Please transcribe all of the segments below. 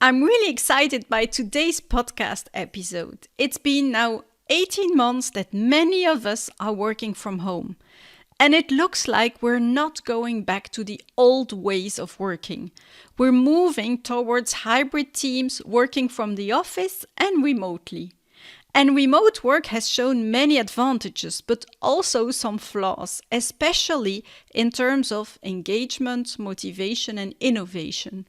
I'm really excited by today's podcast episode. It's been now 18 months that many of us are working from home. And it looks like we're not going back to the old ways of working. We're moving towards hybrid teams working from the office and remotely. And remote work has shown many advantages, but also some flaws, especially in terms of engagement, motivation, and innovation.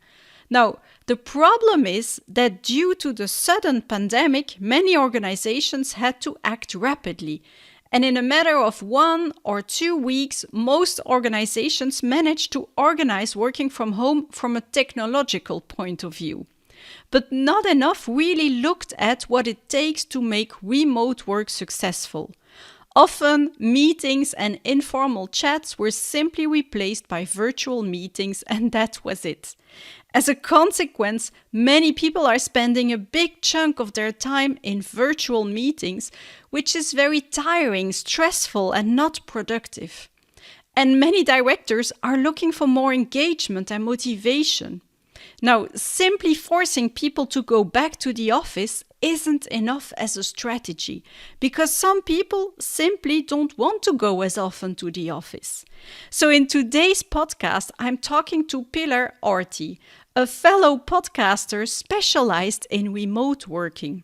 Now, the problem is that due to the sudden pandemic, many organizations had to act rapidly. And in a matter of 1 or 2 weeks, most organizations managed to organize working from home from a technological point of view. But not enough really looked at what it takes to make remote work successful. Often, meetings and informal chats were simply replaced by virtual meetings, and that was it. As a consequence, many people are spending a big chunk of their time in virtual meetings, which is very tiring, stressful, and not productive. And many directors are looking for more engagement and motivation. Now, simply forcing people to go back to the office isn't enough as a strategy, because some people simply don't want to go as often to the office. So in today's podcast, I'm talking to Pilar Orti, a fellow podcaster specialized in remote working.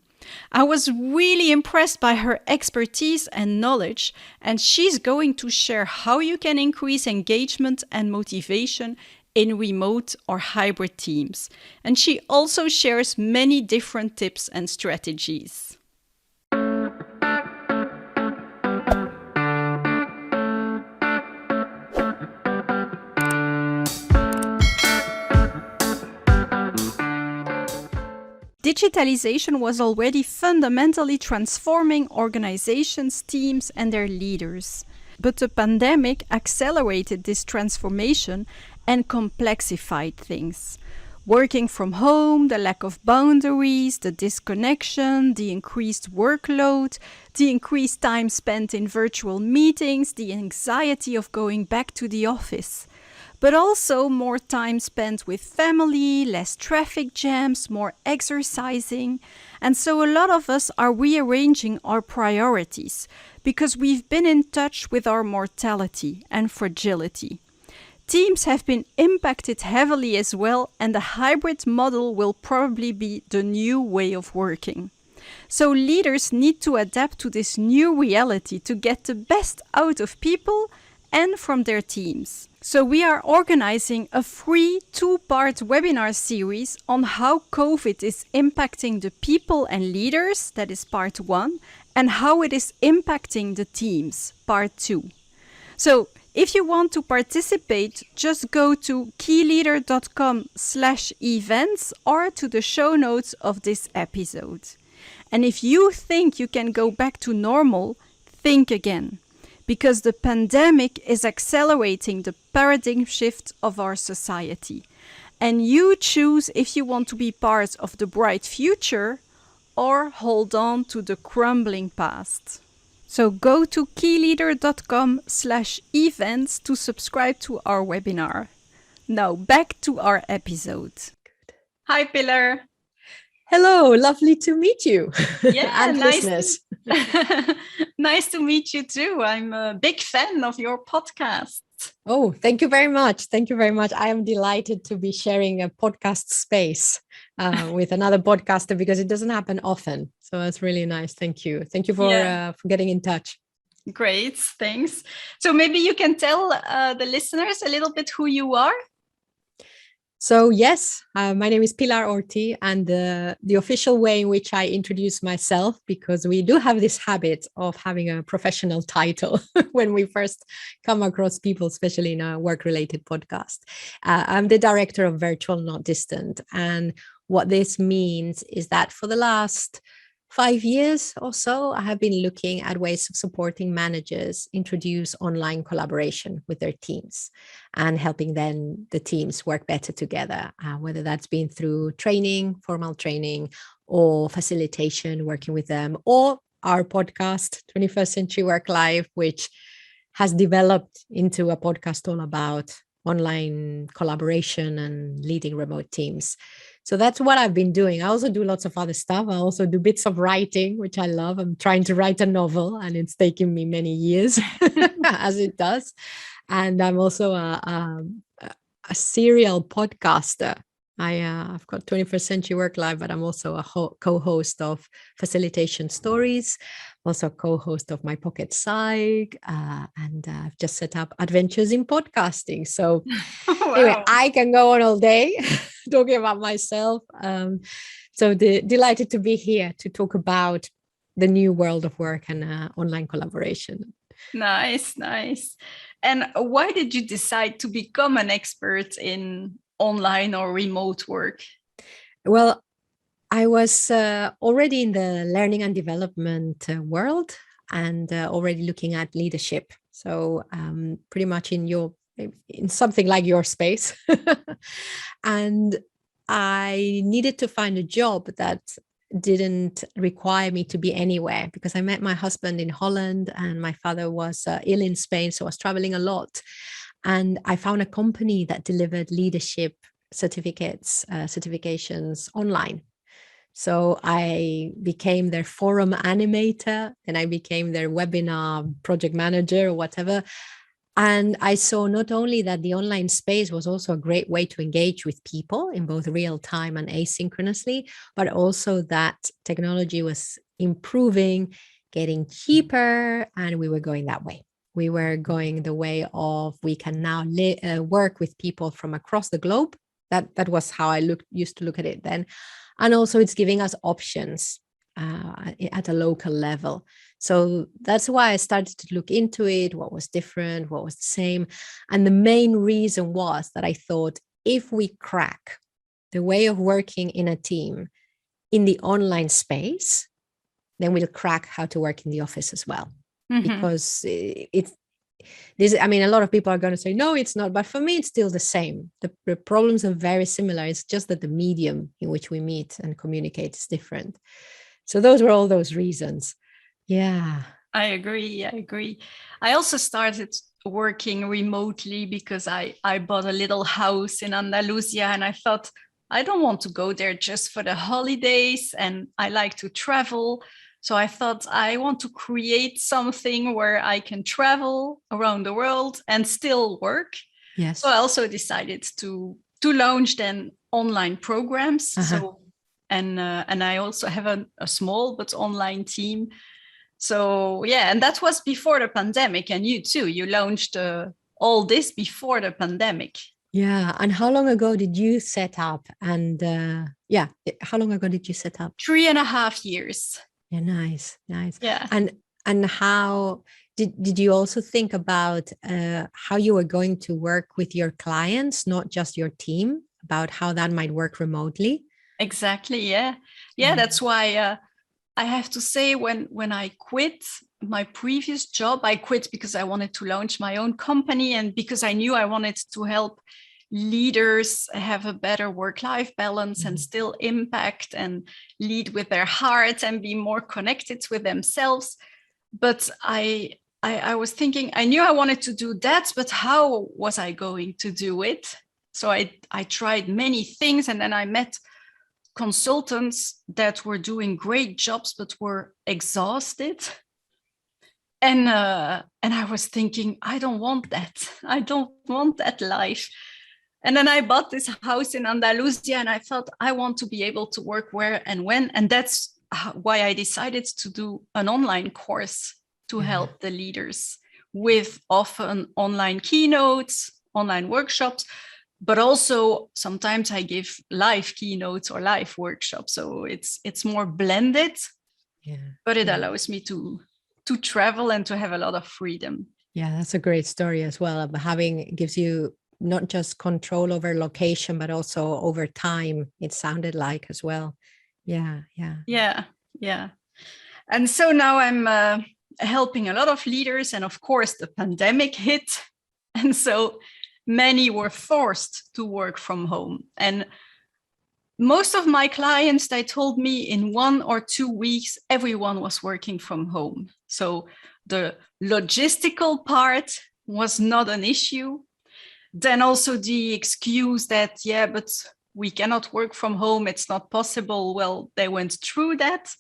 I was really impressed by her expertise and knowledge, and she's going to share how you can increase engagement and motivation in remote or hybrid teams. And she also shares many different tips and strategies. Digitalization was already fundamentally transforming organizations, teams, and their leaders. But the pandemic accelerated this transformation and complexified things. Working from home, the lack of boundaries, the disconnection, the increased workload, the increased time spent in virtual meetings, the anxiety of going back to the office. But also more time spent with family, less traffic jams, more exercising. And so a lot of us are rearranging our priorities because we've been in touch with our mortality and fragility. Teams have been impacted heavily as well, and the hybrid model will probably be the new way of working. So leaders need to adapt to this new reality to get the best out of people and from their teams. So we are organizing a free 2-part webinar series on how COVID is impacting the people and leaders, that is part 1, and how it is impacting the teams, part 2. So if you want to participate, just go to keyleader.com/events or to the show notes of this episode. And if you think you can go back to normal, think again, because the pandemic is accelerating the paradigm shift of our society. And you choose if you want to be part of the bright future or hold on to the crumbling past. So go to keyleader.com/events to subscribe to our webinar. Now back to our episode. Hi, Pilar. Hello, lovely to meet you. Yeah, and listeners. Nice to meet you too. I'm a big fan of your podcast. Oh, thank you very much. Thank you very much. I am delighted to be sharing a podcast space with another podcaster because it doesn't happen often. So that's really nice. Thank you. Thank you for getting in touch. Great, thanks. So maybe you can tell the listeners a little bit who you are. So yes, my name is Pilar Orti, and the official way in which I introduce myself, because we do have this habit of having a professional title when we first come across people, especially in a work-related podcast. I'm the director of Virtual Not Distant, and what this means is that for the last 5 years or so, I have been looking at ways of supporting managers introduce online collaboration with their teams and helping then the teams work better together, whether that's been through training, formal training, or facilitation, working with them, or our podcast, 21st Century Work Live, which has developed into a podcast all about online collaboration and leading remote teams. So that's what I've been doing. I also do lots of other stuff. I also do bits of writing, which I love. I'm trying to write a novel, and it's taken me many years, as it does. And I'm also a serial podcaster. I've got 21st Century Work Life, but I'm also a co-host of Facilitation Stories, also co-host of My Pocket Psych, and I've just set up Adventures in Podcasting. So Wow. Anyway, I can go on all day talking about myself. So delighted to be here to talk about the new world of work and online collaboration. Nice, nice. And why did you decide to become an expert in online or remote work? Well, I was already in the learning and development world, and already looking at leadership. So pretty much in something like your space. And I needed to find a job that didn't require me to be anywhere, because I met my husband in Holland and my father was ill in Spain. So I was traveling a lot. And I found a company that delivered leadership certifications online. So I became their forum animator, and I became their webinar project manager or whatever. And I saw not only that the online space was also a great way to engage with people in both real time and asynchronously, but also that technology was improving, getting cheaper, and we were going that way. We were going the way of we can now work with people from across the globe. That was how I used to look at it then. And also it's giving us options at a local level. So that's why I started to look into it, what was different, what was the same. And the main reason was that I thought, if we crack the way of working in a team in the online space, then we'll crack how to work in the office as well. Mm-hmm. Because I mean, a lot of people are going to say, no, it's not. But for me, it's still the same. The problems are very similar. It's just that the medium in which we meet and communicate is different. So those were all those reasons. Yeah. I agree. I also started working remotely because I bought a little house in Andalusia, and I thought, I don't want to go there just for the holidays, and I like to travel. So I thought, I want to create something where I can travel around the world and still work. Yes. So I also decided to launch then online programs. Uh-huh. So and I also have a small but online team. So yeah, and that was before the pandemic. And you too, you launched all this before the pandemic. Yeah. And how long ago did you set up? And how long ago did you set up? 3.5 years. Yeah, nice. Yeah. And how did you also think about how you were going to work with your clients, not just your team, about how that might work remotely? Exactly. Yeah. That's why I have to say, when I quit my previous job, I quit because I wanted to launch my own company, and because I knew I wanted to help leaders have a better work-life balance and still impact and lead with their heart and be more connected with themselves. But I was thinking, I knew I wanted to do that, but how was I going to do it? So I tried many things, and then I met consultants that were doing great jobs but were exhausted. And I was thinking, I don't want that. I don't want that life. And then I bought this house in Andalusia, and I thought, I want to be able to work where and when. And that's why I decided to do an online course to help the leaders with often online keynotes, online workshops, but also sometimes I give live keynotes or live workshops. So it's more blended, but it allows me to travel and to have a lot of freedom. Yeah, that's a great story as well. It gives you not just control over location, but also over time, it sounded like as well. Yeah. And so now I'm helping a lot of leaders, and of course the pandemic hit. And so many were forced to work from home. And most of my clients, they told me in 1 or 2 weeks, everyone was working from home. So the logistical part was not an issue. Then also the excuse that, but we cannot work from home, it's not possible. Well, they went through that,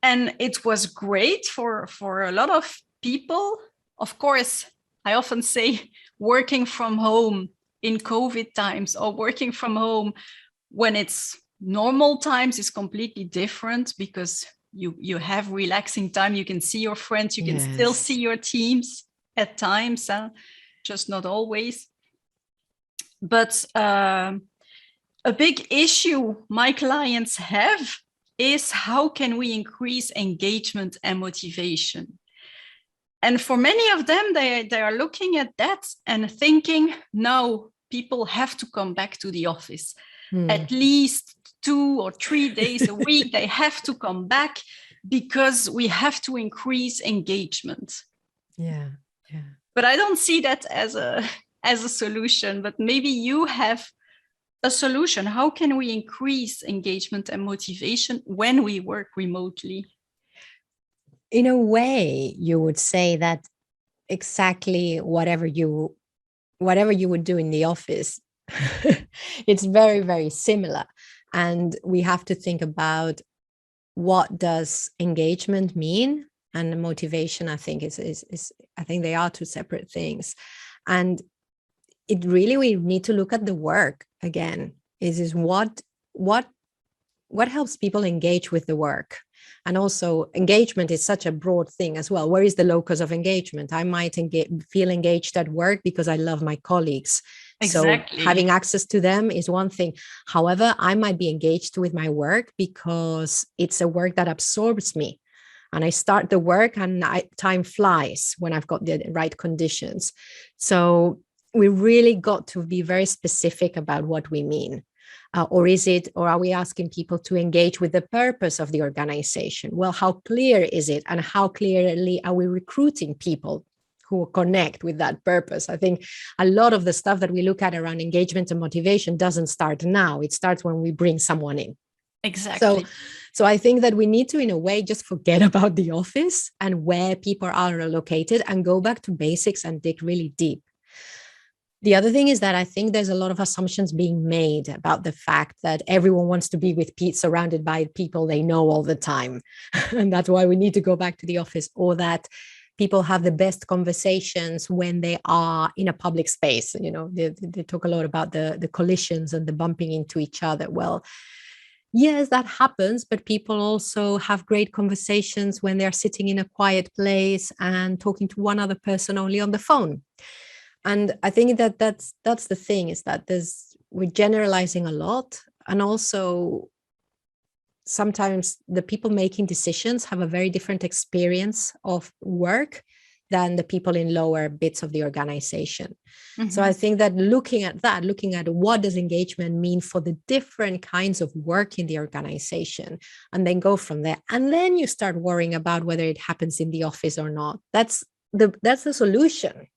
and it was great for a lot of people. Of course, I often say working from home in COVID times or working from home when it's normal times is completely different, because you have relaxing time, you can see your friends, you can still see your teams at times, just not always. But a big issue my clients have is, how can we increase engagement and motivation? And for many of them, they are looking at that and thinking, no, people have to come back to the office. At least 2 or 3 days a week, they have to come back, because we have to increase engagement. Yeah. But I don't see that as a solution. But maybe you have a solution. How can we increase engagement and motivation when we work remotely? In a way, you would say that exactly whatever you would do in the office, it's very, very similar. And we have to think about, what does engagement mean, and motivation, I think is I think they are two separate things. And it really, we need to look at the work again. Is what helps people engage with the work? And also, engagement is such a broad thing as well. Where is the locus of engagement? I might feel engaged at work because I love my colleagues. Exactly. So having access to them is one thing. However, I might be engaged with my work because it's a work that absorbs me. And I start the work and time flies when I've got the right conditions. So we really got to be very specific about what we mean. Or are we asking people to engage with the purpose of the organization? Well, how clear is it? And how clearly are we recruiting people who connect with that purpose? I think a lot of the stuff that we look at around engagement and motivation doesn't start now. It starts when we bring someone in. Exactly. So I think that we need to, in a way, just forget about the office and where people are located and go back to basics and dig really deep. The other thing is that I think there's a lot of assumptions being made about the fact that everyone wants to be surrounded by people they know all the time. And that's why we need to go back to the office, or that people have the best conversations when they are in a public space. You know, they talk a lot about the collisions and the bumping into each other. Well, yes, that happens, but people also have great conversations when they're sitting in a quiet place and talking to one other person only on the phone. And I think that that's the thing, is that we're generalizing a lot. And also, sometimes the people making decisions have a very different experience of work than the people in lower bits of the organization. Mm-hmm. So I think that looking at what does engagement mean for the different kinds of work in the organization, and then go from there. And then you start worrying about whether it happens in the office or not. That's the solution.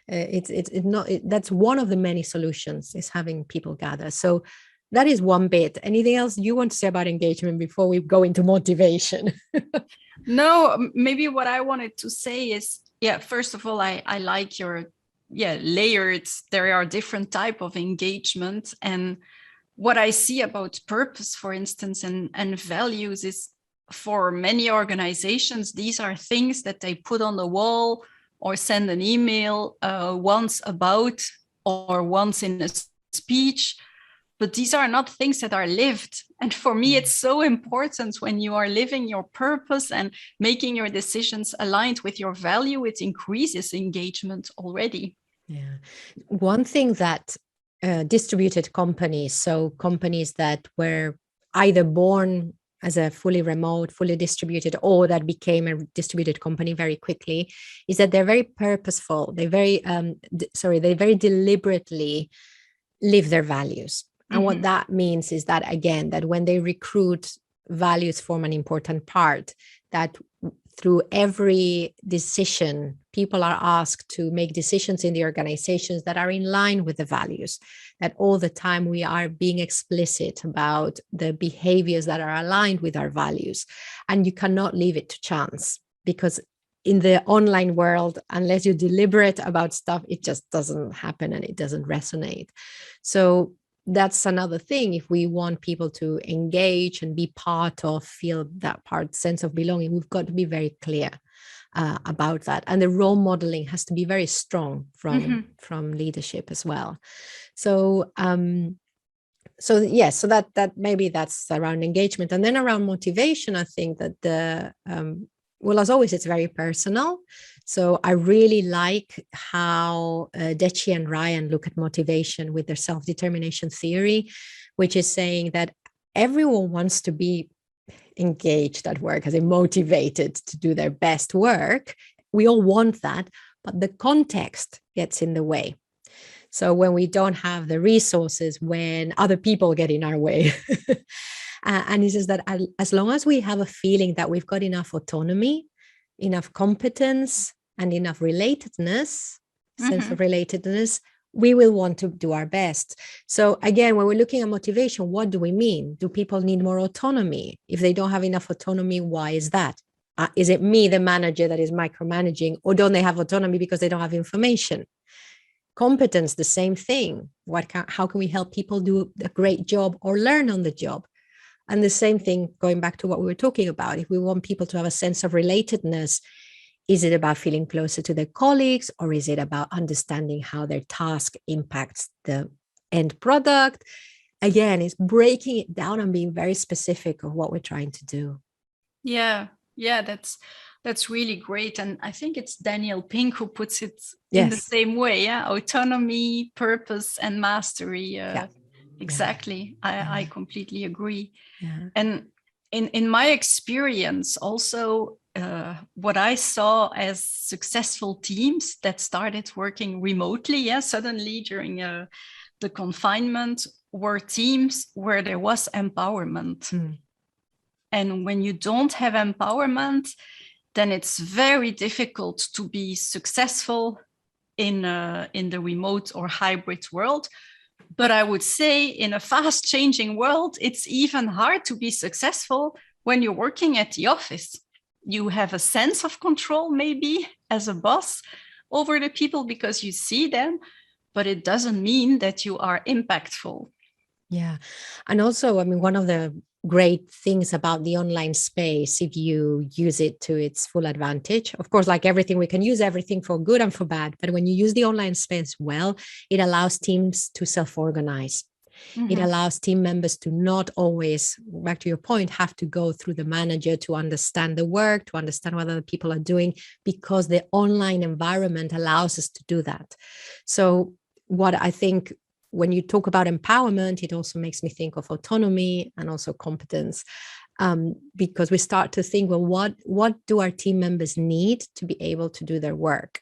That's one of the many solutions, is having people gather. So that is one bit. Anything else you want to say about engagement before we go into motivation? No, maybe what I wanted to say is, first of all, I like your layered. There are different type of engagement, and what I see about purpose, for instance, and values is, for many organizations, these are things that they put on the wall or send an email once about, or once in a speech. But these are not things that are lived. And for me, it's so important when you are living your purpose and making your decisions aligned with your value, it increases engagement already. Yeah. One thing that distributed companies, so companies that were either born as a fully remote, fully distributed, or that became a distributed company very quickly, is that they're very purposeful. They very deliberately live their values. And what that means is that, again, that when they recruit, values form an important part, that through every decision, people are asked to make decisions in the organizations that are in line with the values, that all the time we are being explicit about the behaviors that are aligned with our values. And you cannot leave it to chance, because in the online world, unless you're deliberate about stuff, it just doesn't happen and it doesn't resonate. So that's another thing. If we want people to engage and be part of, feel that part, sense of belonging, we've got to be very clear about that. And the role modeling has to be very strong from leadership as well. So yes, so that maybe that's around engagement. And then around motivation, I think that well, as always, it's very personal. So I really like how Deci and Ryan look at motivation with their self-determination theory, which is saying that everyone wants to be engaged at work, as in motivated to do their best work. We all want that, but the context gets in the way. So when we don't have the resources, when other people get in our way, and he says that as long as we have a feeling that we've got enough autonomy, enough competence, and enough relatedness, sense of relatedness, we will want to do our best. So again, when we're looking at motivation, what do we mean? Do people need more autonomy? If they don't have enough autonomy, why is that? Is it me, the manager, that is micromanaging, or don't they have autonomy because they don't have information? Competence, the same thing. How can we help people do a great job or learn on the job? And the same thing, going back to what we were talking about, if we want people to have a sense of relatedness, is it about feeling closer to their colleagues, or is it about understanding how their task impacts the end product? Again, it's breaking it down and being very specific of what we're trying to do. Yeah, that's really great. And I think it's Daniel Pink who puts it in the same way. Yeah, autonomy, purpose, and mastery. Exactly. I completely agree. Yeah. And in my experience, also, what I saw as successful teams that started working remotely, suddenly during the confinement, were teams where there was empowerment. And when you don't have empowerment, then it's very difficult to be successful in the remote or hybrid world. But I would say in a fast changing world, it's even hard to be successful when you're working at the office. You have a sense of control, maybe as a boss, over the people because you see them, but it doesn't mean that you are impactful. Yeah. And also, I mean, one of the great things about the online space, if you use it to its full advantage, of course, like everything, we can use everything for good and for bad, but when you use the online space well, it allows teams to self-organize. It allows team members to not always, back to your point, have to go through the manager to understand the work, to understand what other people are doing, because the online environment allows us to do that. So what I think, when you talk about empowerment, it also makes me think of autonomy and also competence, because we start to think, well, what do our team members need to be able to do their work?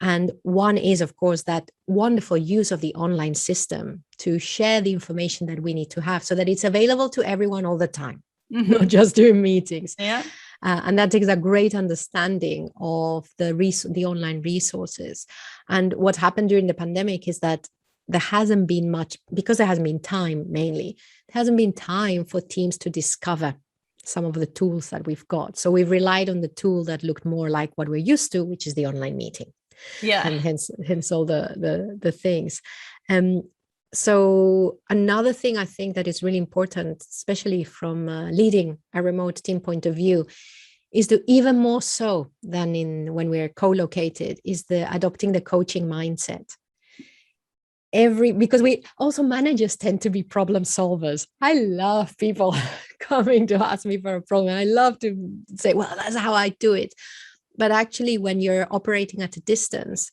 And one is, of course, that wonderful use of the online system to share the information that we need to have so that it's available to everyone all the time, not just during meetings. Yeah. And that takes a great understanding of the online resources. And what happened during the pandemic is that there hasn't been much, because there hasn't been time mainly, there hasn't been time for teams to discover some of the tools that we've got. So we've relied on the tool that looked more like what we're used to, which is the online meeting. Yeah. And hence all the things. So another thing I think that is really important, especially from leading a remote team point of view, is to, even more so than when we're co-located, is adopting the coaching mindset. Because we also, managers tend to be problem solvers. I love people coming to ask me for a problem. I love to say, well, that's how I do it. But actually, when you're operating at a distance,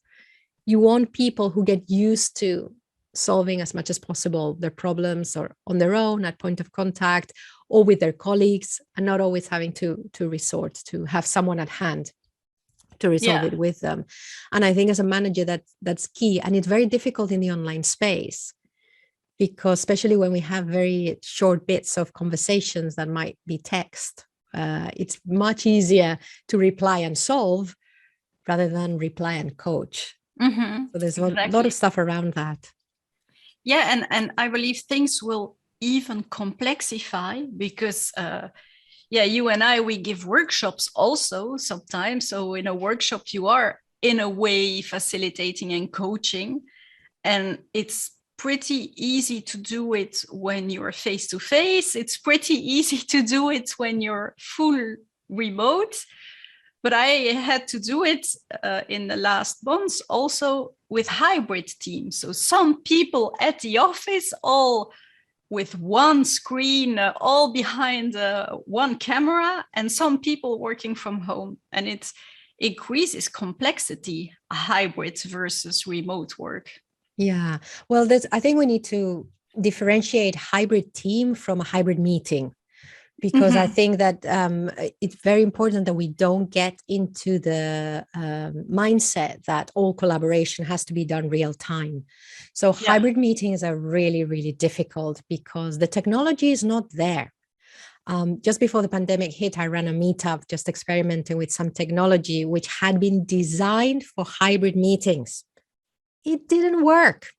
you want people who get used to solving as much as possible their problems, or on their own at point of contact, or with their colleagues, and not always having to resort to have someone at hand to resolve it with them. And I think as a manager, that's key. And it's very difficult in the online space, because especially when we have very short bits of conversations that might be text, it's much easier to reply and solve rather than reply and coach. So there's a lot of stuff around that. Yeah, and I believe things will even complexify, because you and I, we give workshops also sometimes. So in a workshop, you are in a way facilitating and coaching, and it's pretty easy to do it when you're face to face. It's pretty easy to do it when you're full remote. But I had to do it in the last months also with hybrid teams. So some people at the office, all with one screen, all behind one camera, and some people working from home. And it increases complexity, hybrid versus remote work. Yeah. Well, I think we need to differentiate hybrid team from a hybrid meeting, because I think that it's very important that we don't get into the mindset that all collaboration has to be done real time. So hybrid meetings are really, really difficult because the technology is not there. Just before the pandemic hit, I ran a meetup just experimenting with some technology which had been designed for hybrid meetings. It didn't work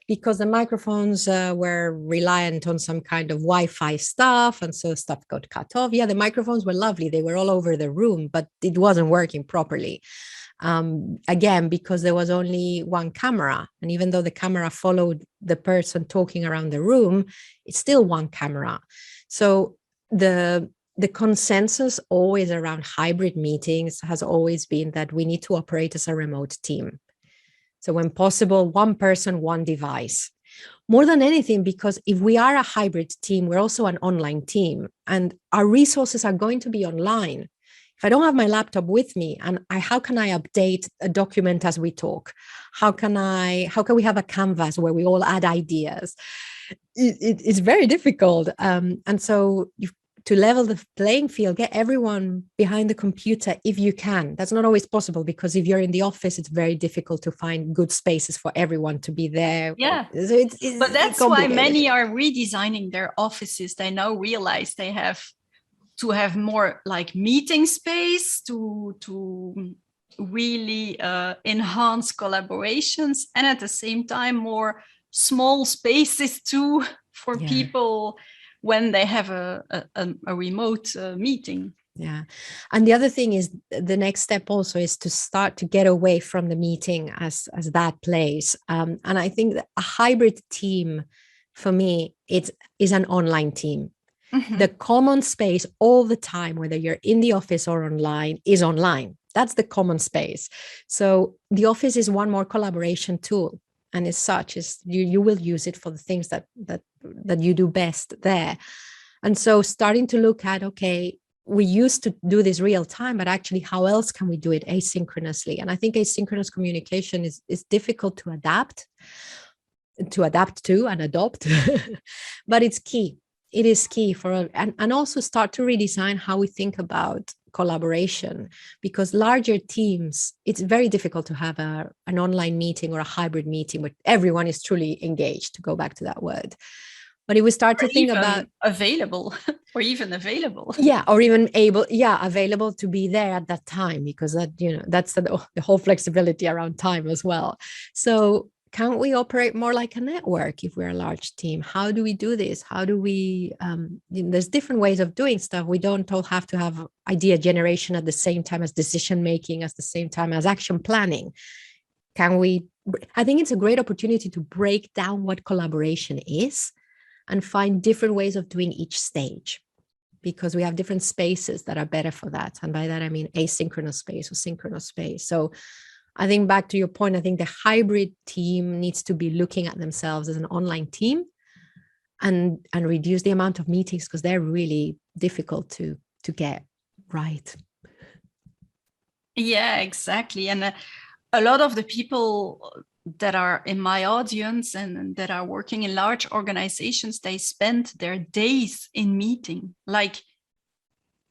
because the microphones were reliant on some kind of Wi-Fi stuff, and so stuff got cut off. Yeah, the microphones were lovely. They were all over the room, but it wasn't working properly. Again, because there was only one camera. And even though the camera followed the person talking around the room, it's still one camera. So the consensus always around hybrid meetings has always been that we need to operate as a remote team. So when possible, one person, one device. More than anything, because if we are a hybrid team, we're also an online team, and our resources are going to be online. If I don't have my laptop with me, and how can I update a document as we talk? How can we have a canvas where we all add ideas? It's very difficult. And so to level the playing field, get everyone behind the computer if you can. That's not always possible, because if you're in the office, it's very difficult to find good spaces for everyone to be there. Yeah, so but that's why many are redesigning their offices. They now realize they have to have more like meeting space to really enhance collaborations, and at the same time more small spaces too for people when they have a remote meeting. Yeah. And the other thing is, the next step also is to start to get away from the meeting as that place. And I think that a hybrid team, for me, it is an online team. The common space all the time, whether you're in the office or online, is online. That's the common space. So the office is one more collaboration tool. And as such, you will use it for the things that you do best there. And so starting to look at, okay, we used to do this real time, but actually how else can we do it asynchronously? And I think asynchronous communication is difficult to adapt to and adopt, but it's key. It is key and also start to redesign how we think about collaboration, because larger teams, it's very difficult to have an online meeting or a hybrid meeting where everyone is truly engaged, to go back to that word. But if we start to think about available or even available. Yeah, or even available to be there at that time, because that's the whole flexibility around time as well. So can't we operate more like a network if we're a large team? How do we do this? How do we, there's different ways of doing stuff. We don't all have to have idea generation at the same time as decision making, at the same time as action planning. I think it's a great opportunity to break down what collaboration is and find different ways of doing each stage, because we have different spaces that are better for that. And by that, I mean asynchronous space or synchronous space. So I think back to your point, I think the hybrid team needs to be looking at themselves as an online team and reduce the amount of meetings, because they're really difficult to get right. Yeah, exactly. And a lot of the people that are in my audience and that are working in large organizations, they spend their days in meeting, like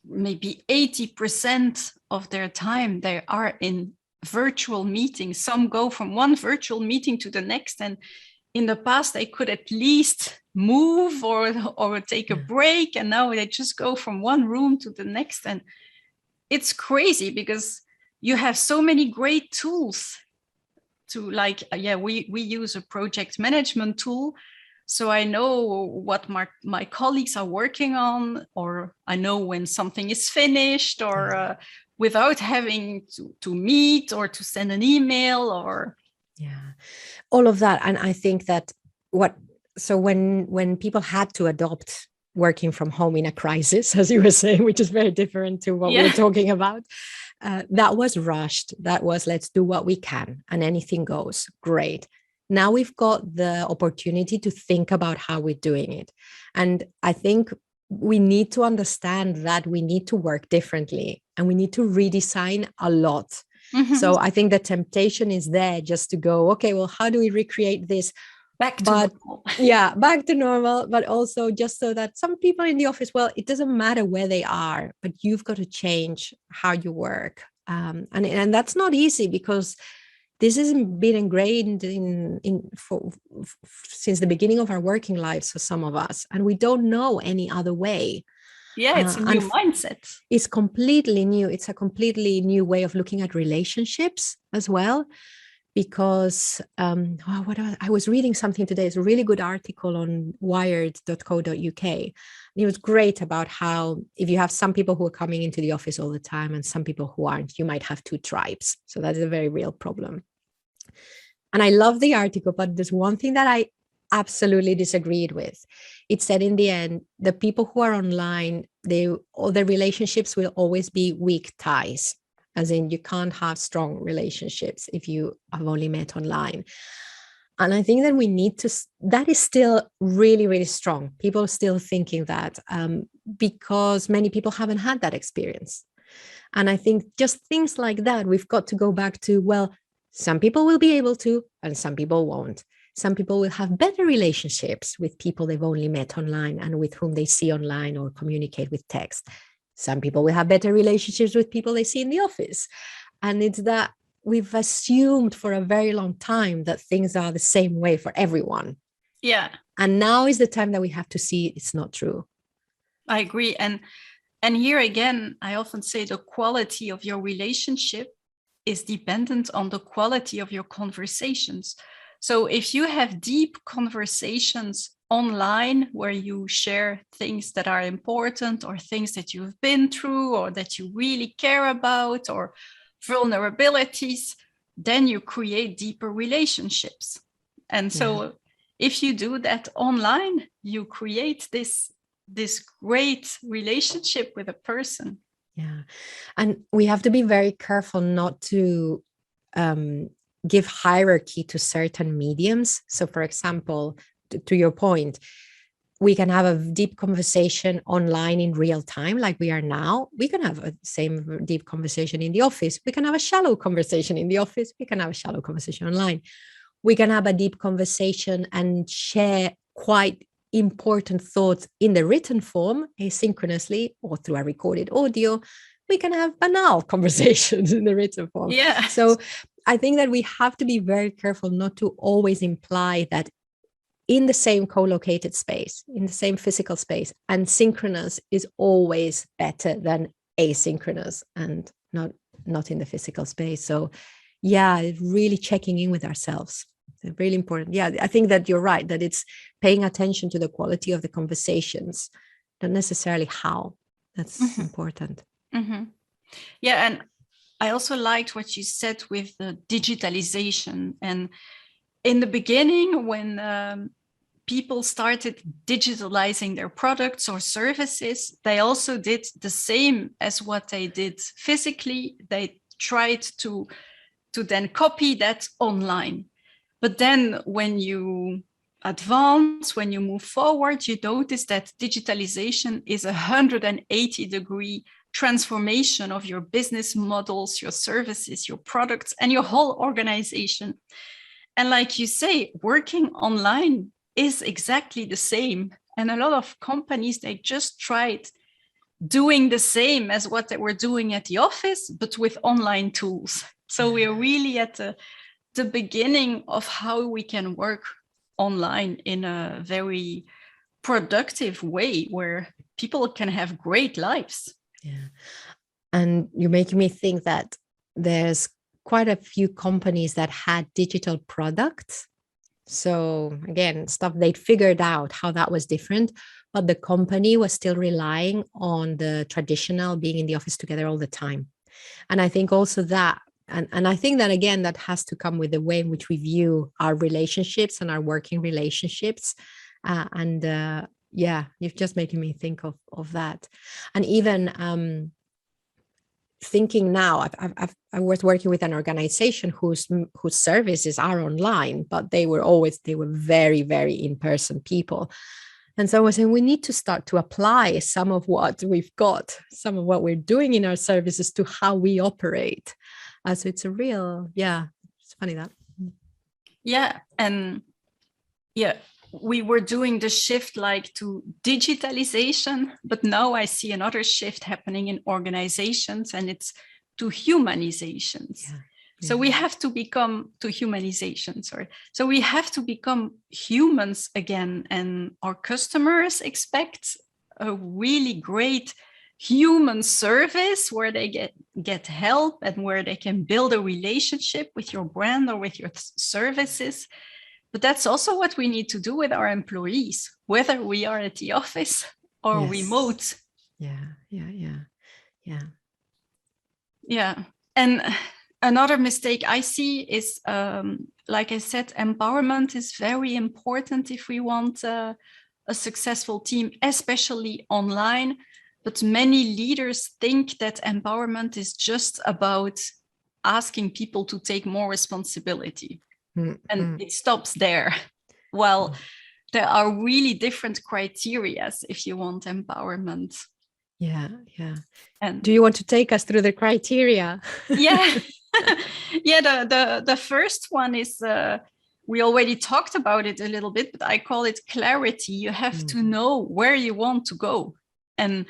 maybe 80% of their time they are in virtual meetings. Some go from one virtual meeting to the next, and in the past they could at least move or take a break, and now they just go from one room to the next. And it's crazy because you have so many great tools to we use a project management tool, so I know what my colleagues are working on, or I know when something is finished, or without having to meet or to send an email or all of that. And I think that what so when people had to adopt working from home in a crisis, as you were saying, which is very different to what we're talking about, that was rushed. That was, let's do what we can and anything goes. Great. Now we've got the opportunity to think about how we're doing it. And I think we need to understand that we need to work differently and we need to redesign a lot. So I think the temptation is there just to go, okay, well, how do we recreate this? Back to normal. Yeah, back to normal, but also just so that some people in the office, well, it doesn't matter where they are, but you've got to change how you work. And that's not easy because this has been ingrained since the beginning of our working lives for some of us, and we don't know any other way. Yeah, it's a new mindset. It's completely new. It's a completely new way of looking at relationships as well. Because I was reading something today. It's a really good article on wired.co.uk. And it was great about how if you have some people who are coming into the office all the time and some people who aren't, you might have two tribes. So that is a very real problem. And I love the article, but there's one thing that I absolutely disagreed with. It said in the end, the people who are online, all their relationships will always be weak ties. As in, you can't have strong relationships if you have only met online. And I think that we need to, that is still really, really strong. People are still thinking that because many people haven't had that experience. And I think just things like that, we've got to go back to, well, some people will be able to, and some people won't. Some people will have better relationships with people they've only met online and with whom they see online or communicate with text. Some people will have better relationships with people they see in the office. And it's that we've assumed for a very long time that things are the same way for everyone. Yeah. And now is the time that we have to see it's not true. I agree. And here again, I often say the quality of your relationship is dependent on the quality of your conversations. So if you have deep conversations online where you share things that are important or things that you've been through or that you really care about or vulnerabilities, then you create deeper relationships. And so if you do that online, you create this great relationship with a person. Yeah. And we have to be very careful not to give hierarchy to certain mediums. So for example, to your point, we can have a deep conversation online in real time, like we are now. We can have a same deep conversation in the office. We can have a shallow conversation in the office. We can have a shallow conversation online. We can have a deep conversation and share quite important thoughts in the written form, asynchronously, or through a recorded audio. We can have banal conversations in the written form. Yeah. So I think that we have to be very careful not to always imply that in the same co-located space, in the same physical space, and synchronous is always better than asynchronous and not in the physical space. So yeah, really checking in with ourselves. It's really important. Yeah, I think that you're right, that it's paying attention to the quality of the conversations, not necessarily how. That's important. Yeah, and I also liked what you said with the digitalization. And in the beginning, when people started digitalizing their products or services, they also did the same as what they did physically. They tried to then copy that online. But then when you advance, when you move forward, you notice that digitalization is a 180-degree transformation of your business models, your services, your products, and your whole organization. And like you say, working online is exactly the same. And a lot of companies, they just tried doing the same as what they were doing at the office, but with online tools. So we are really at the beginning of how we can work online in a very productive way where people can have great lives. Yeah. And you're making me think that there's quite a few companies that had digital products. So again, stuff they'd figured out how that was different, but the company was still relying on the traditional being in the office together all the time. And I think also that And I think that, again, that has to come with the way in which we view our relationships and our working relationships. Yeah, you've just making me think of that. And even thinking now, I was working with an organization whose services are online, but they were very, very in-person people. And so I was saying, we need to start to apply some of what we've got, some of what we're doing in our services to how we operate. So it's a real, it's funny that. Yeah. And yeah, we were doing the shift like to digitalization, but now I see another shift happening in organizations, and it's to humanizations. Yeah. So we have to become to humanization, sorry. So we have to become humans again, and our customers expect a really great human service where they get help and where they can build a relationship with your brand or with your services. But that's also what we need to do with our employees, whether we are at the office or remote. Yeah. And another mistake I see is, like I said, empowerment is very important if we want a successful team, especially online. But many leaders think that empowerment is just about asking people to take more responsibility. And it stops there. Well, there are really different criteria if you want empowerment. Yeah. And do you want to take us through the criteria? Yeah. The first one is, we already talked about it a little bit, but I call it clarity. You have to know where you want to go. And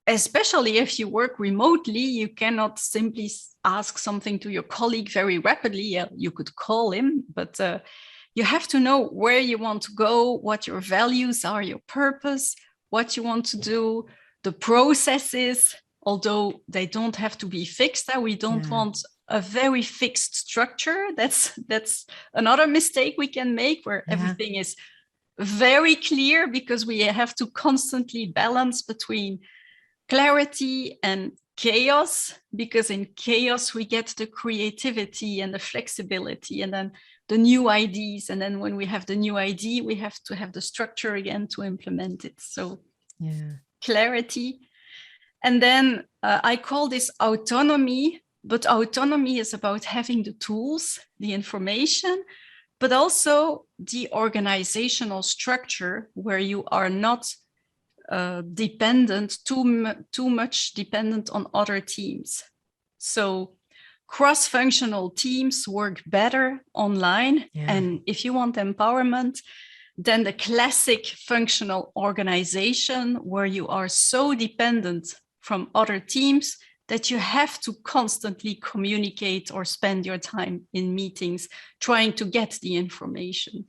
especially if you work remotely, you cannot simply ask something to your colleague very rapidly. Yeah, you could call him, but you have to know where you want to go, what your values are, your purpose, what you want to do, the processes, although they don't have to be fixed. We don't want a very fixed structure. That's another mistake we can make, where everything is very clear, because we have to constantly balance between clarity and chaos, because in chaos we get the creativity and the flexibility and then the new ideas, and then when we have the new idea we have to have the structure again to implement it. So clarity. And then I call this autonomy, but autonomy is about having the tools, the information, but also the organizational structure where you are not dependent, too much dependent on other teams. So cross-functional teams work better online. And if you want empowerment, then the classic functional organization where you are so dependent from other teams that you have to constantly communicate or spend your time in meetings trying to get the information.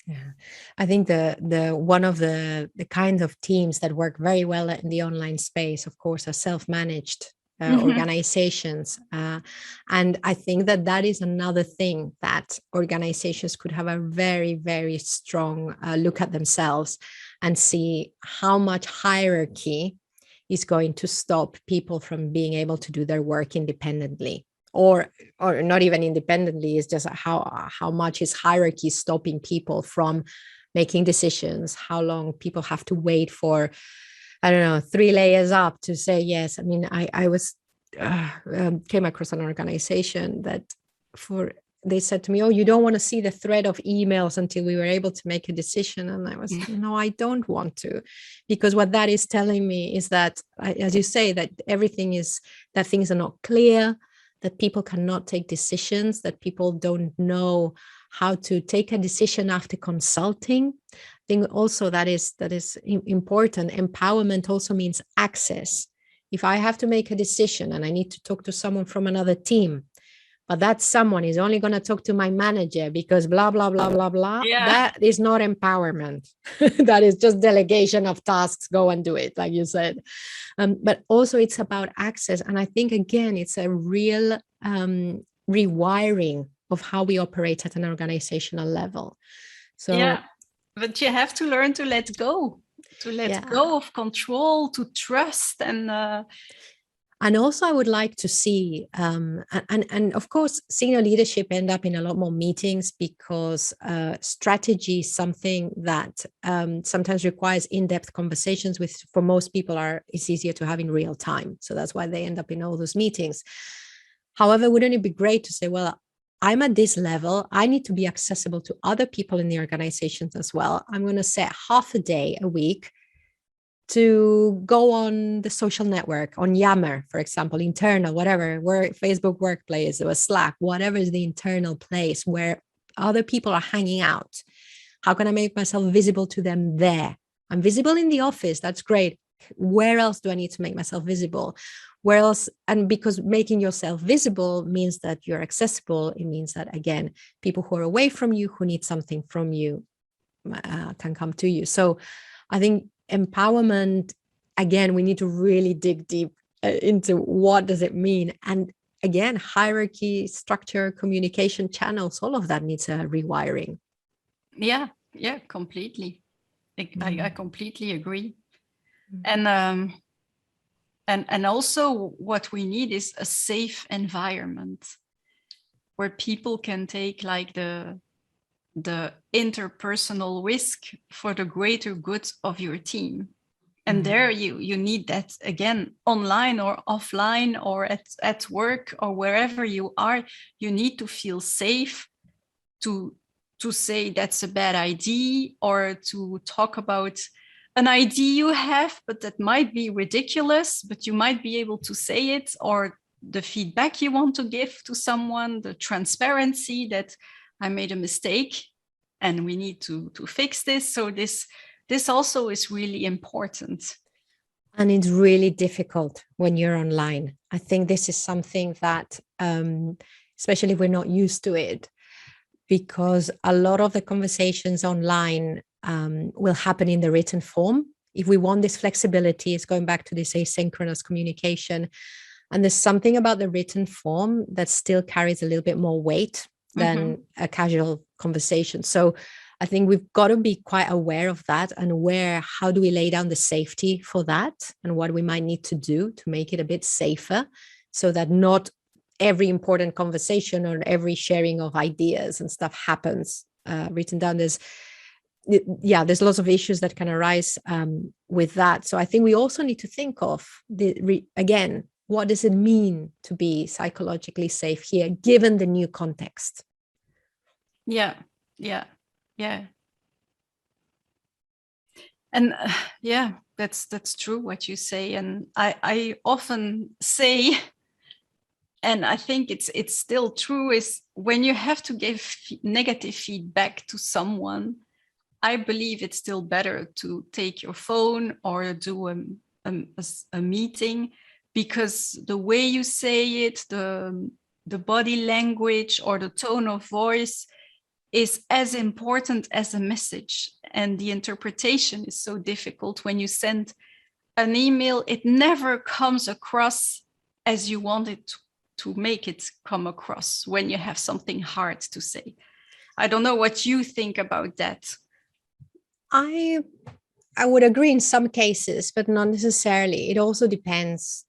Yeah, I think the one of the kind of teams that work very well in the online space, of course, are self-managed organizations. And I think that is another thing that organizations could have a very, very strong look at themselves and see how much hierarchy is going to stop people from being able to do their work independently. Or not even independently, is just how much is hierarchy stopping people from making decisions, how long people have to wait for, I don't know, 3 layers up to say yes. I mean, I was came across an organization that they said to me, oh, you don't want to see the thread of emails until we were able to make a decision. And I was, no, I don't want to, because what that is telling me is that, as you say, that that things are not clear, that people cannot take decisions, that people don't know how to take a decision after consulting. I think also that is important. Empowerment also means access. If I have to make a decision and I need to talk to someone from another team, but that someone is only going to talk to my manager because blah, blah, blah, blah, blah, that is not empowerment. That is just delegation of tasks. Go and do it, like you said. But also it's about access. And I think, again, it's a real rewiring of how we operate at an organizational level. So yeah, but you have to learn to let go, go of control, to trust. And And also, I would like to see, and of course, senior leadership end up in a lot more meetings because strategy is something that sometimes requires in-depth conversations with, for most people, is easier to have in real time. So that's why they end up in all those meetings. However, wouldn't it be great to say, well, I'm at this level, I need to be accessible to other people in the organizations as well. I'm going to set half a day a week to go on the social network, on Yammer, for example, internal, whatever, where Facebook Workplace or Slack, whatever is the internal place where other people are hanging out. How can I make myself visible to them there? I'm visible in the office. That's great. Where else do I need to make myself visible? Where else? And because making yourself visible means that you're accessible. It means that, again, people who are away from you, who need something from you, can come to you. So I think empowerment, again, we need to really dig deep into what does it mean. And again, hierarchy, structure, communication channels, all of that needs a rewiring. Yeah, completely. I completely agree. And also what we need is a safe environment where people can take like the interpersonal risk for the greater good of your team. And there you need that, again, online or offline or at work or wherever you are. You need to feel safe to say that's a bad idea, or to talk about an idea you have, but that might be ridiculous, but you might be able to say it, or the feedback you want to give to someone, the transparency that I made a mistake and we need to fix this. So this also is really important. And it's really difficult when you're online. I think this is something that, especially if we're not used to it, because a lot of the conversations online will happen in the written form. If we want this flexibility, it's going back to this asynchronous communication. And there's something about the written form that still carries a little bit more weight than a casual conversation. So I think we've got to be quite aware of that, and aware, how do we lay down the safety for that, and what we might need to do to make it a bit safer, so that not every important conversation or every sharing of ideas and stuff happens written down. There's lots of issues that can arise with that. So I think we also need to think of again, what does it mean to be psychologically safe here, given the new context? Yeah. And that's true what you say. And I often say, and I think it's still true, is when you have to give negative feedback to someone, I believe it's still better to take your phone or do a meeting, because the way you say it, the body language or the tone of voice is as important as a message. And the interpretation is so difficult. When you send an email, it never comes across as you want it to make it come across when you have something hard to say. I don't know what you think about that. I would agree in some cases, but not necessarily. It also depends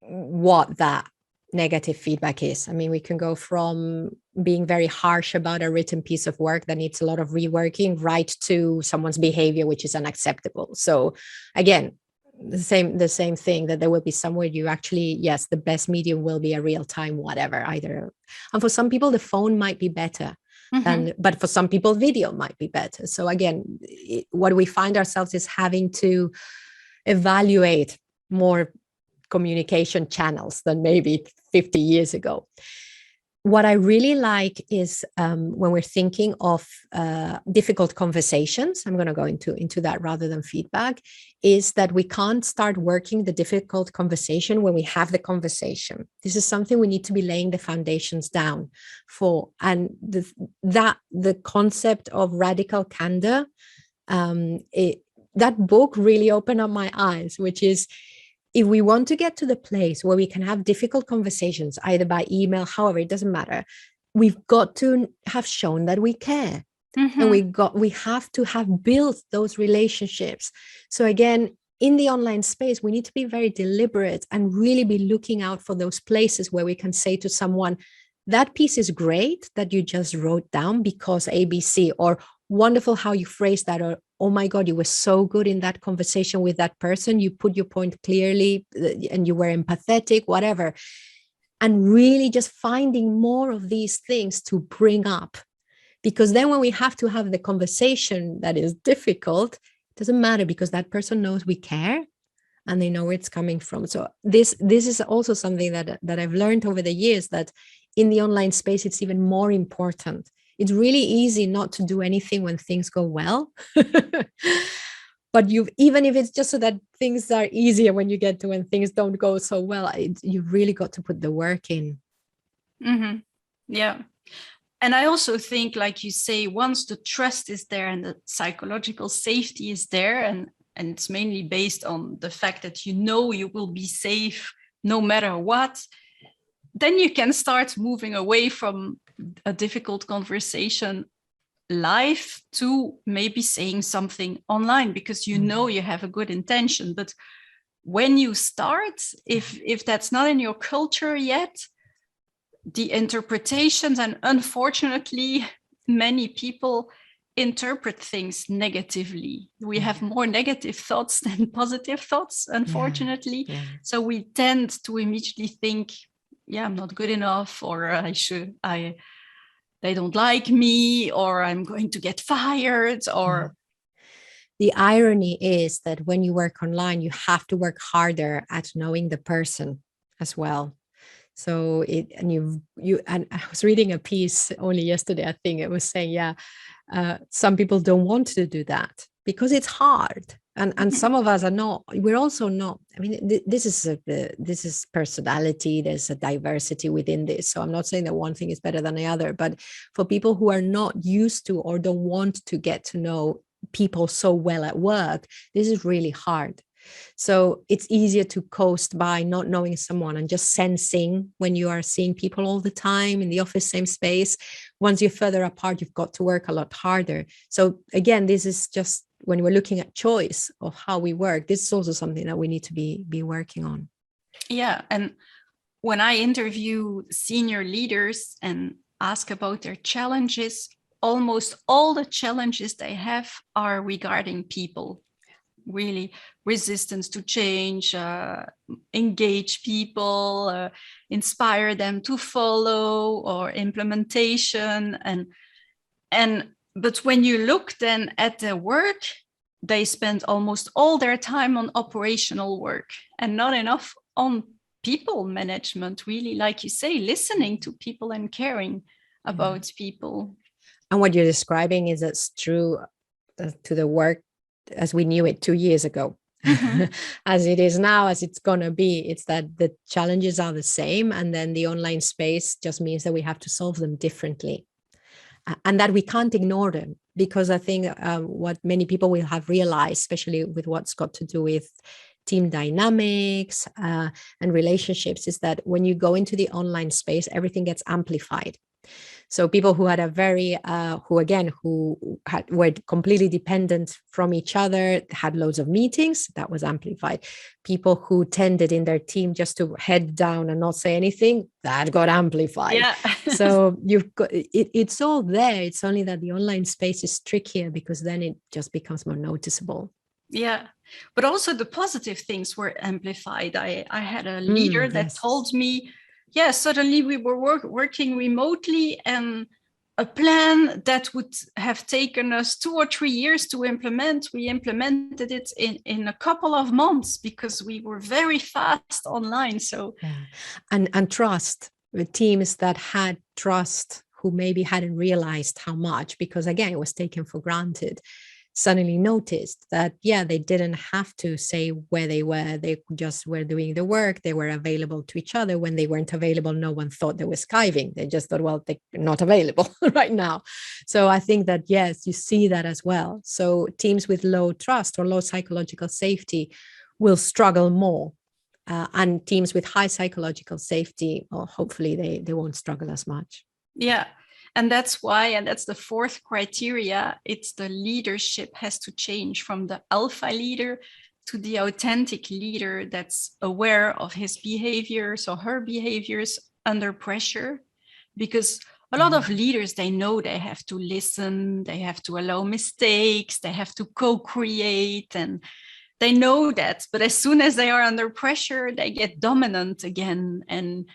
what that negative feedback is. I mean, we can go from being very harsh about a written piece of work that needs a lot of reworking, right to someone's behavior, which is unacceptable. So again, the same thing, that there will be somewhere you actually, yes, the best medium will be a real-time whatever, either. And for some people, the phone might be better. But for some people, video might be better. So again, what we find ourselves is having to evaluate more communication channels than maybe 50 years ago. What I really like is when we're thinking of difficult conversations, I'm going to go into that rather than feedback, is that we can't start working the difficult conversation when we have the conversation. This is something we need to be laying the foundations down for. And the concept of radical candor, that book really opened up my eyes, which is, if we want to get to the place where we can have difficult conversations, either by email, however, it doesn't matter, we've got to have shown that we care. And we have to have built those relationships. So again, in the online space, we need to be very deliberate and really be looking out for those places where we can say to someone, that piece is great that you just wrote down because ABC, or wonderful how you phrased that, or oh my God, you were so good in that conversation with that person. You put your point clearly and you were empathetic, whatever. And really just finding more of these things to bring up. Because then when we have to have the conversation that is difficult, it doesn't matter because that person knows we care and they know where it's coming from. So this is also something that I've learned over the years, that in the online space, it's even more important. It's really easy not to do anything when things go well. But even if it's just so that things are easier when you get to when things don't go so well, you've really got to put the work in. Mm-hmm. Yeah. And I also think, like you say, once the trust is there and the psychological safety is there, and it's mainly based on the fact that you know you will be safe no matter what, then you can start moving away from a difficult conversation live to maybe saying something online because you know you have a good intention. But when you start, if that's not in your culture yet, the interpretations, and unfortunately many people interpret things negatively. We have more negative thoughts than positive thoughts, unfortunately. So we tend to immediately think, I'm not good enough, or they don't like me, or I'm going to get fired, or the irony is that when you work online, you have to work harder at knowing the person as well. So and I was reading a piece only yesterday, I think it was saying, some people don't want to do that because it's hard. And some of us are not, we're also not, I mean, this is personality, there's a diversity within this. So I'm not saying that one thing is better than the other, but for people who are not used to or don't want to get to know people so well at work, this is really hard. So it's easier to coast by not knowing someone and just sensing when you are seeing people all the time in the office, same space. Once you're further apart, you've got to work a lot harder. So again, this is just when we're looking at choice of how we work, this is also something that we need to be working on. Yeah. And when I interview senior leaders and ask about their challenges, almost all the challenges they have are regarding people. Really, resistance to change, engage people, inspire them to follow, or implementation. But when you look then at their work, they spend almost all their time on operational work and not enough on people management, really, like you say, listening to people and caring about people. And what you're describing is that's true to the work as we knew it 2 years ago. Mm-hmm. As it is now, as it's going to be, it's that the challenges are the same. And then the online space just means that we have to solve them differently. And that we can't ignore them, because I think what many people will have realized, especially with what's got to do with team dynamics and relationships, is that when you go into the online space, everything gets amplified. So people who had a very, were completely dependent from each other, had loads of meetings, that was amplified. People who tended in their team just to head down and not say anything, that got amplified. Yeah. So you've got, it's all there. It's only that the online space is trickier because then it just becomes more noticeable. Yeah, but also the positive things were amplified. I had a leader that told me, suddenly we were working remotely, and a plan that would have taken us 2 or 3 years to implement, we implemented it in a couple of months because we were very fast online. So and trust, the teams that had trust, who maybe hadn't realized how much, because again, it was taken for granted, suddenly noticed that, they didn't have to say where they were. They just were doing the work. They were available to each other. When they weren't available, no one thought they were skiving. They just thought, well, they're not available right now. So I think that, yes, you see that as well. So teams with low trust or low psychological safety will struggle more. And teams with high psychological safety, well, hopefully they won't struggle as much. Yeah. And that's why, and that's the fourth criteria, it's the leadership has to change from the alpha leader to the authentic leader that's aware of his behaviors or her behaviors under pressure. Because a lot of leaders, they know they have to listen, they have to allow mistakes, they have to co-create, and they know that. But as soon as they are under pressure, they get dominant again and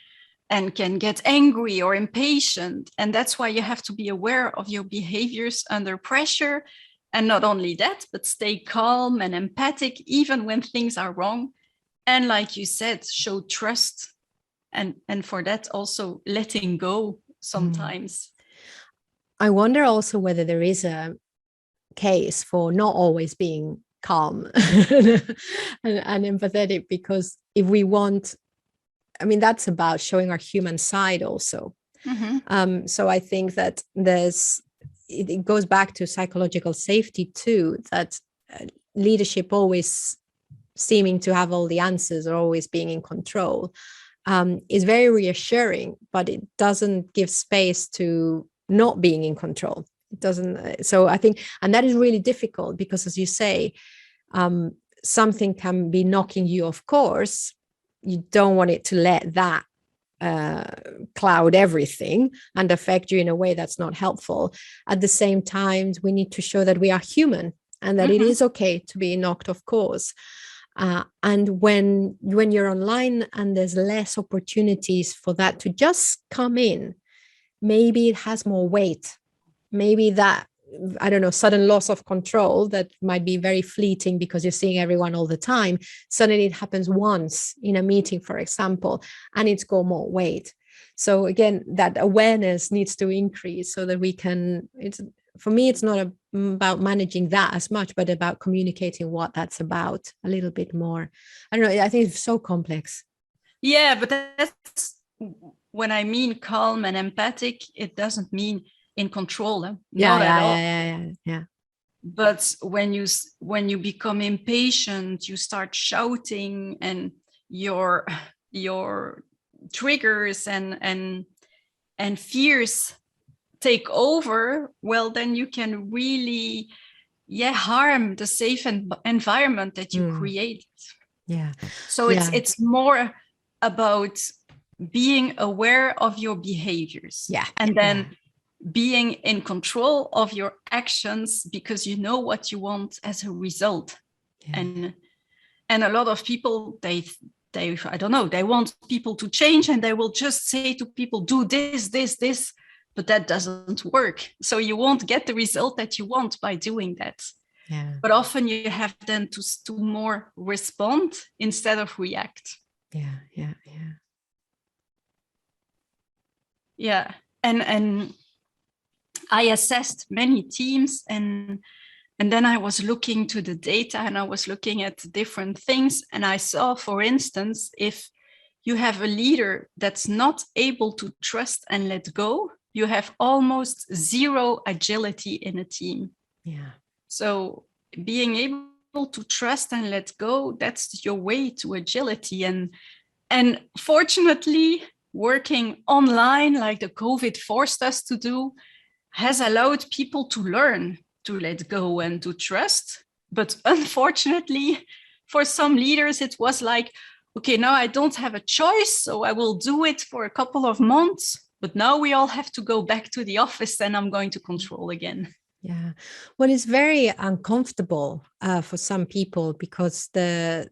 can get angry or impatient. And that's why you have to be aware of your behaviors under pressure. And not only that, but stay calm and empathic, even when things are wrong. And like you said, show trust. And for that, also letting go sometimes. I wonder also whether there is a case for not always being calm and empathetic, because if we want, I mean, that's about showing our human side also. So I think that it goes back to psychological safety too, that leadership always seeming to have all the answers or always being in control is very reassuring, but it doesn't give space to not being in control. It doesn't. So I think, and that is really difficult because, as you say, something can be knocking you off course. You don't want it to let that cloud everything and affect you in a way that's not helpful. At the same time, we need to show that we are human and that it is okay to be knocked off course. And when you're online and there's less opportunities for that to just come in, maybe it has more weight. Maybe that, I don't know, sudden loss of control that might be very fleeting because you're seeing everyone all the time. Suddenly it happens once in a meeting, for example, and it's got more weight. So again, that awareness needs to increase so that we can, for me, it's not about managing that as much, but about communicating what that's about a little bit more. I don't know, I think it's so complex. Yeah, but that's when I mean calm and empathic, it doesn't mean in control. Not at all. Yeah. But when you become impatient, you start shouting, and your triggers and fears take over. Well, then you can really harm the safe environment that you create. Yeah. So it's more about being aware of your behaviors. Yeah. And then being in control of your actions because you know what you want as a result. And a lot of people, they I don't know, they want people to change, and they will just say to people, do this, but that doesn't work. So you won't get the result that you want by doing that. But often you have then to more respond instead of react. And I assessed many teams, and then I was looking to the data, and I was looking at different things. And I saw, for instance, if you have a leader that's not able to trust and let go, you have almost zero agility in a team. So being able to trust and let go, that's your way to agility. And fortunately, working online like the COVID forced us to do has allowed people to learn to let go and to trust. But unfortunately, for some leaders, it was like, okay, now I don't have a choice, so I will do it for a couple of months. But now we all have to go back to the office, and I'm going to control again. Well, it's very uncomfortable for some people because the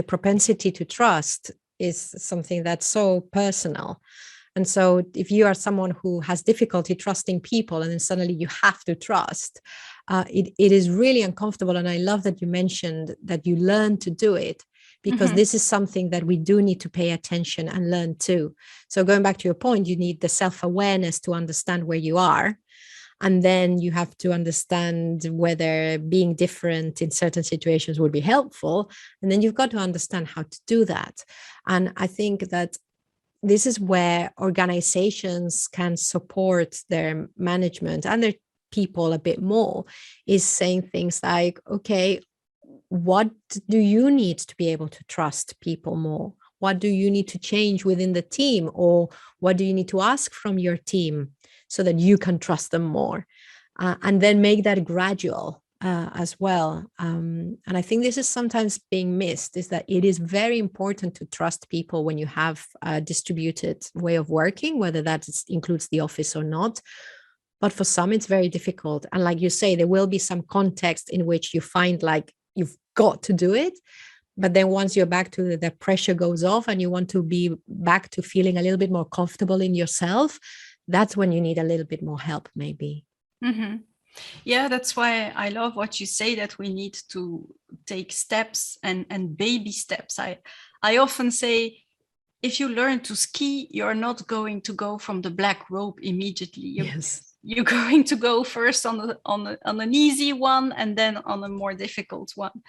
propensity to trust is something that's so personal. And so if you are someone who has difficulty trusting people and then suddenly you have to trust, it is really uncomfortable. And I love that you mentioned that you learn to do it, because this is something that we do need to pay attention and learn too. So going back to your point, you need the self-awareness to understand where you are. And then you have to understand whether being different in certain situations would be helpful. And then you've got to understand how to do that. And I think that this is where organizations can support their management and their people a bit more, is saying things like, okay, what do you need to be able to trust people more? What do you need to change within the team? Or what do you need to ask from your team so that you can trust them more? And then make that gradual. as well. And I think this is sometimes being missed, is that it is very important to trust people when you have a distributed way of working, whether that includes the office or not. But for some, it's very difficult. And like you say, there will be some context in which you find like you've got to do it. But then once you're back to the pressure goes off and you want to be back to feeling a little bit more comfortable in yourself, that's when you need a little bit more help, maybe. Mm-hmm. Yeah, that's why I love what you say, that we need to take steps and baby steps. I often say, if you learn to ski, you're not going to go from the black rope immediately. You're going to go first on an easy one and then on a more difficult one.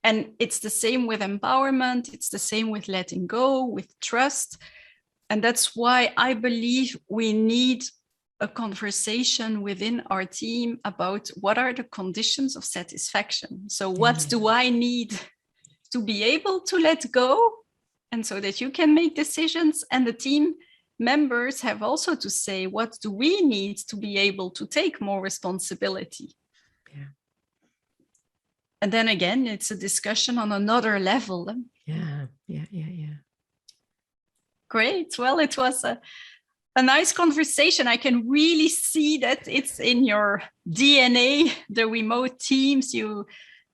And it's the same with empowerment. It's the same with letting go, with trust. And that's why I believe we need a conversation within our team about what are the conditions of satisfaction. So what do I need to be able to let go, and so that you can make decisions, and the team members have also to say, what do we need to be able to take more responsibility? Yeah. And then again, it's a discussion on another level. Yeah. Great. Well, it was a nice conversation. I can really see that it's in your DNA, the remote teams. You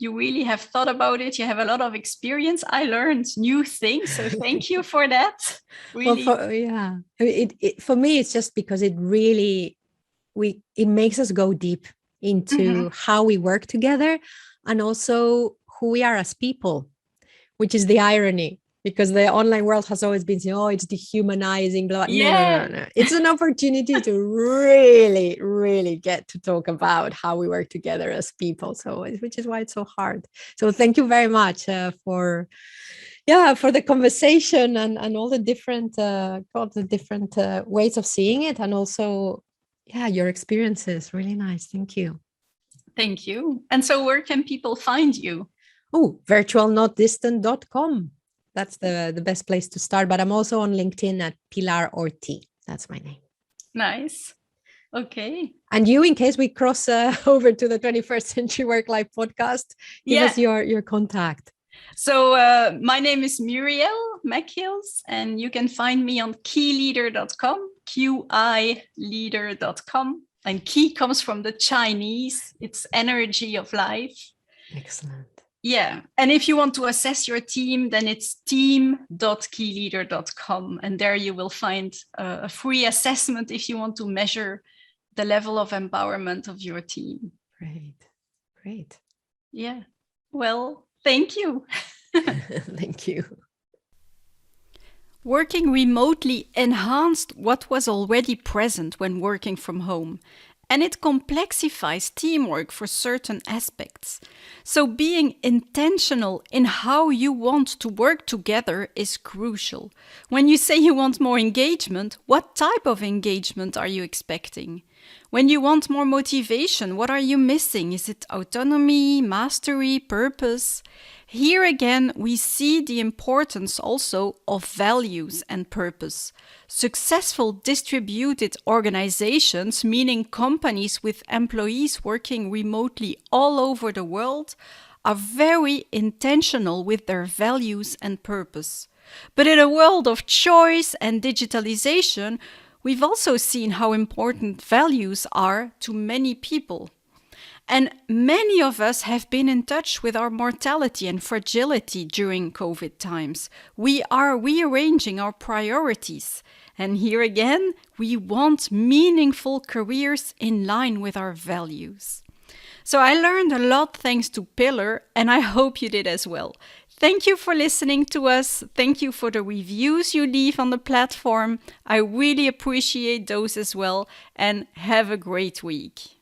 really have thought about it. You have a lot of experience. I learned new things, so thank you for that. Really. Well, for me, it's just because it really it makes us go deep into how we work together and also who we are as people, which is the irony. Because the online world has always been saying, oh, it's dehumanizing, blah, blah. Yeah. No. It's an opportunity to really, really get to talk about how we work together as people. So, which is why it's so hard. So thank you very much for the conversation and all the different ways of seeing it. And also, your experiences. Really nice. Thank you. Thank you. And so where can people find you? Oh, virtualnotdistant.com. That's the best place to start. But I'm also on LinkedIn at Pilar Orti. That's my name. Nice. Okay. And you, in case we cross over to the 21st Century Work Life podcast, give us your contact. So my name is Murielle Machiels, and you can find me on keyleader.com, QIleader.com. And key comes from the Chinese. It's energy of life. Excellent. Yeah. And if you want to assess your team, then it's team.keyleader.com. And there you will find a free assessment if you want to measure the level of empowerment of your team. Great. Yeah. Well, thank you. Thank you. Working remotely enhanced what was already present when working from home. And it complexifies teamwork for certain aspects. So being intentional in how you want to work together is crucial. When you say you want more engagement, what type of engagement are you expecting? When you want more motivation, what are you missing? Is it autonomy, mastery, purpose? Here again, we see the importance also of values and purpose. Successful distributed organizations, meaning companies with employees working remotely all over the world, are very intentional with their values and purpose. But in a world of choice and digitalization, we've also seen how important values are to many people. And many of us have been in touch with our mortality and fragility during COVID times. We are rearranging our priorities. And here again, we want meaningful careers in line with our values. So I learned a lot thanks to Pilar, and I hope you did as well. Thank you for listening to us. Thank you for the reviews you leave on the platform. I really appreciate those as well, and have a great week.